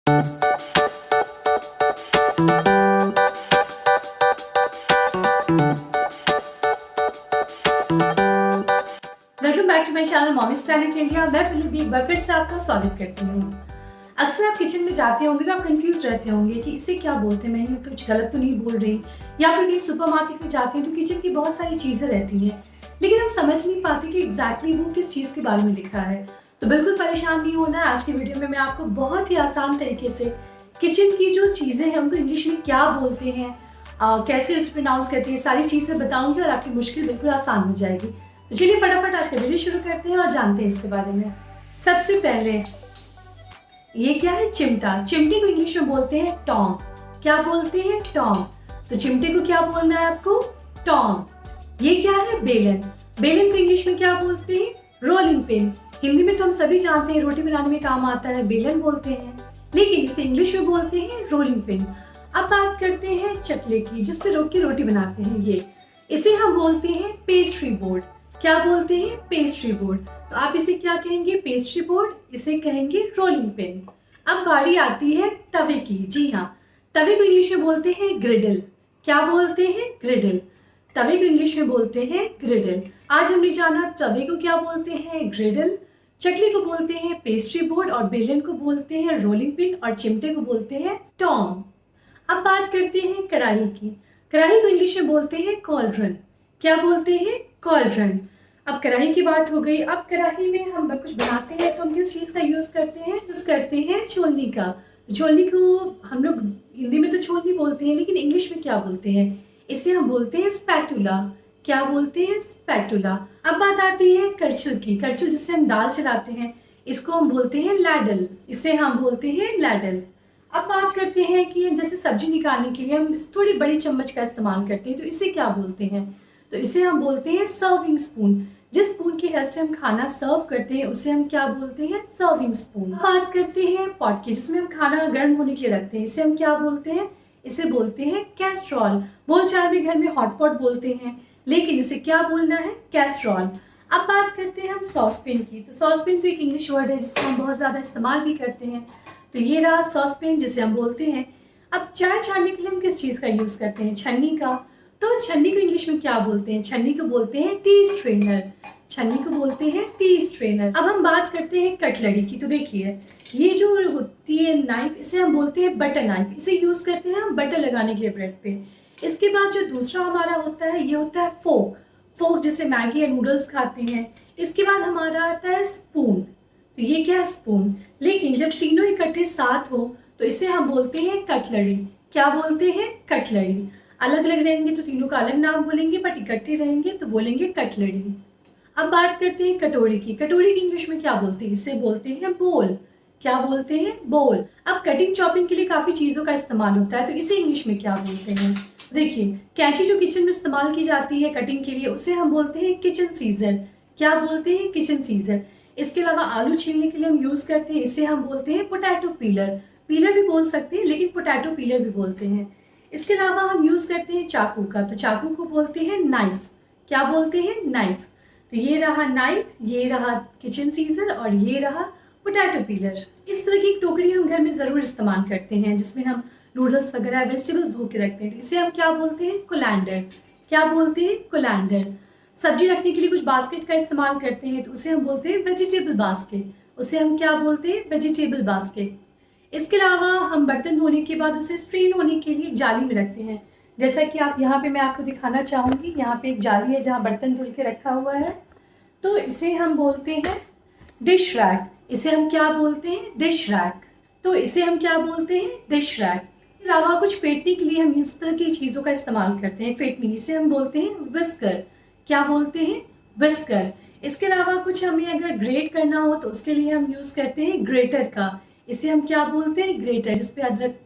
Welcome back to my channel Mommies Planet India. मैं Philip एक बार फिर से आपका स्वागत करती हूँ। अक्सर आप किचन में जाते होंगे तो आप कंफ्यूज रहते होंगे कि इसे क्या बोलते हैं, मैं कुछ गलत तो नहीं बोल रही। या फिर कहीं सुपरमार्केट में जाते हैं तो किचन की बहुत सारी चीज़ें रहती हैं, लेकिन हम समझ नहीं पाते कि एग्जैक्टली वो किस चीज़ के बारे में लिखा है। तो बिल्कुल परेशान नहीं होना है। आज की वीडियो में मैं आपको बहुत ही आसान तरीके से किचन की जो चीज़ें हैं उनको इंग्लिश में क्या बोलते हैं, कैसे उसे प्रोनाउंस करते हैं, सारी चीज़ें बताऊँगी और आपकी मुश्किल बिल्कुल आसान हो जाएगी। तो चलिए फटाफट आज का वीडियो शुरू करते हैं और जानते हैं इसके बारे में। सबसे पहले ये क्या है? चिमटा। चिमटे को इंग्लिश में बोलते हैं टॉम। क्या बोलते हैं? टॉम। तो चिमटे को क्या बोलना है आपको? टॉम। ये क्या है? बेलन। बेलन को इंग्लिश में क्या बोलते हैं? Rolling pin. हिंदी में तो हम सभी जानते हैं रोटी बनाने में काम आता है, बेलन बोलते हैं, लेकिन इसे इंग्लिश में बोलते हैं रोलिंग पिन। अब बात करते हैं चकले की, जिस पे रोटी बनाते हैं। ये इसे हम बोलते हैं पेस्ट्री बोर्ड। क्या बोलते हैं? Pastry board. तो आप इसे क्या कहेंगे? Pastry board. इसे कहेंगे रोलिंग पिन। अब बारी आती है तवे की। जी हाँ, तवे को इंग्लिश में बोलते हैं ग्रिडल। क्या बोलते हैं? ग्रिडल। तवे को इंग्लिश में बोलते हैं ग्रिडल। आज हमने जाना तवे को क्या बोलते हैं? ग्रिडल। चकले को बोलते हैं पेस्ट्री बोर्ड और बेलन को बोलते हैं रोलिंग पिन और चिमटे को बोलते हैं टॉम। अब बात करते हैं कढ़ाई की। कढ़ाई को इंग्लिश में बोलते हैं कॉल्ड्रन। क्या बोलते हैं? कॉल्ड्रन। अब कढ़ाई की बात हो गई। अब कढ़ाई में हम कुछ बनाते हैं तो हम किस चीज़ का यूज़ करते हैं? यूज़ करते हैं छोलनी का। छोलनी को हम लोग हिंदी में तो छोलनी बोलते हैं, लेकिन इंग्लिश में क्या बोलते हैं? इसे हम बोलते हैं स्पैटुला। क्या बोलते हैं? स्पैटुला। अब बात आती है करछुल की। करछुल जिससे हम दाल चलाते हैं, इसको हम बोलते हैं लैडल। इसे हम बोलते हैं लैडल। अब बात करते हैं कि जैसे सब्जी निकालने के लिए हम थोड़ी बड़ी चम्मच का इस्तेमाल करते हैं, तो इसे क्या बोलते हैं? तो इसे हम बोलते हैं सर्विंग स्पून। जिस स्पून की हेल्प से हम खाना सर्व करते हैं उसे हम क्या बोलते हैं? Serving spoon. बात करते हैं पॉट की, जिसमें हम खाना गर्म होने के लिए रखते हैं, इसे हम क्या बोलते हैं? इसे बोलते हैं कैस्ट्रॉल। बोलचाल में घर में हॉट पॉट बोलते हैं, लेकिन इसे क्या बोलना है? कैस्ट्रॉल। अब बात करते हैं हम सॉसपेन की। तो सॉसपेन तो एक इंग्लिश वर्ड है जिसका हम बहुत ज़्यादा इस्तेमाल भी करते हैं। तो ये रहा सॉसपेन, जिसे हम बोलते हैं। अब चाय छानने के लिए हम किस चीज़ का यूज़ करते हैं? छन्नी का। तो छन्नी को इंग्लिश में क्या बोलते हैं? छन्नी को बोलते हैं टी स्ट्रेनर। छन्नी को बोलते हैं टी स्ट्रेनर। अब हम बात करते हैं कटलरी की। तो देखिए, ये जो होती है नाइफ, इसे हम बोलते हैं बटर नाइफ। इसे यूज़ करते हैं हम बटर लगाने के लिए ब्रेड पे। इसके बाद जो दूसरा हमारा होता है, ये होता है फोक। फोक जिसे मैगी या नूडल्स खाते हैं। इसके बाद हमारा आता है स्पून। तो ये क्या है? स्पून। लेकिन जब तीनों इकट्ठे साथ हो तो इसे हम बोलते हैं कटलरी। क्या बोलते हैं? कटलरी। अलग अलग रहेंगे तो तीनों का अलग नाम बोलेंगे, बट इकट्ठे रहेंगे तो बोलेंगे कटलरी। अब बात करते हैं कटोरी की। कटोरी की इंग्लिश में क्या बोलते हैं? इसे बोलते हैं बोल। क्या बोलते हैं? बोल। अब कटिंग चॉपिंग के लिए काफ़ी चीज़ों का इस्तेमाल होता है, तो इसे इंग्लिश में क्या बोलते हैं? देखिए, कैंची जो किचन में इस्तेमाल की जाती है कटिंग के लिए, उसे हम बोलते हैं किचन सीजर। क्या बोलते हैं? Kitchen scissor. इसके अलावा आलू छीलने के लिए हम यूज़ करते हैं, इसे हम बोलते हैं पोटैटो पीलर। पीलर भी बोल सकते हैं, लेकिन पोटैटो पीलर भी बोलते हैं। इसके अलावा हम यूज़ करते हैं चाकू का। तो चाकू को बोलते हैं नाइफ। क्या बोलते हैं? नाइफ। तो ये रहा नाइफ, ये रहा किचन सीजर और ये रहा पोटैटो पीलर। इस तरह की एक टोकरी हम घर में ज़रूर इस्तेमाल करते हैं, जिसमें हम नूडल्स वगैरह वेजिटेबल्स धो के रखते हैं। तो इसे हम क्या बोलते हैं? कोलैंडर। क्या बोलते हैं? कोलैंडर। सब्जी रखने के लिए कुछ बास्केट का इस्तेमाल करते हैं, तो उसे हम बोलते हैं वेजिटेबल बास्केट। उसे हम क्या बोलते हैं? Vegetable basket. इसके अलावा हम बर्तन धोने के बाद उसे स्ट्रेन होने के लिए जाली में रखते हैं। जैसा कि आप यहाँ पे मैं आपको दिखाना चाहूँगी, यहाँ पे एक जाली है जहाँ बर्तन धुल के रखा हुआ है, तो इसे हम बोलते हैं डिश रैक। इसे हम क्या बोलते हैं? Dish rack. तो इसे हम क्या बोलते हैं? Dish rack. इसके अलावा कुछ फेंटने के लिए हम इस तरह की चीज़ों का इस्तेमाल करते हैं। फेंटने, इसे हम बोलते हैं विस्कर। क्या बोलते हैं? विस्कर। इसके अलावा कुछ हमें अगर ग्रेट करना हो तो उसके लिए हम यूज़ करते हैं ग्रेटर का। इसे हम क्या बोलते हैं? ग्रेटर। जिसपे अदरक,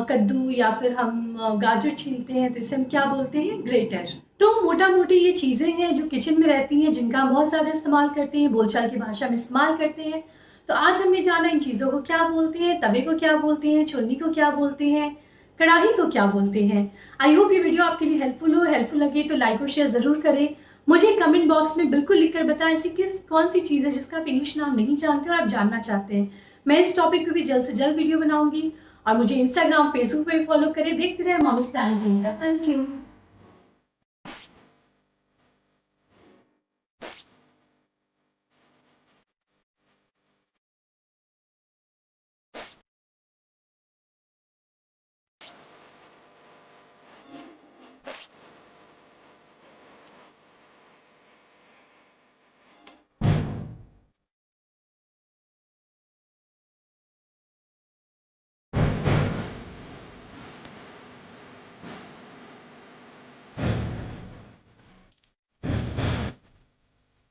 कद्दू या फिर हम गाजर छीलते हैं, तो इसे हम क्या बोलते हैं? ग्रेटर। तो मोटा मोटी ये चीज़ें हैं जो किचन में रहती हैं, जिनका हम बहुत ज़्यादा इस्तेमाल करते हैं, बोलचाल की भाषा में इस्तेमाल करते हैं। तो आज हमने जाना इन चीज़ों को क्या बोलते हैं, तवे को क्या बोलते हैं, छोलनी को क्या बोलते हैं, कढ़ाई को क्या बोलते हैं। आई होप ये वीडियो आपके लिए हेल्पफुल हो। हेल्पफुल लगे तो लाइक और शेयर ज़रूर करें। मुझे कमेंट बॉक्स में बिल्कुल लिखकर बताएं ऐसी कौन सी चीज़ है जिसका आप इंग्लिश नाम नहीं जानते और आप जानना चाहते हैं। मैं इस टॉपिक पे भी जल्द से जल्द वीडियो बनाऊंगी। और मुझे इंस्टाग्राम फेसबुक पे फॉलो करें। देखते रहे मॉमिस प्लानिंग। Thank you.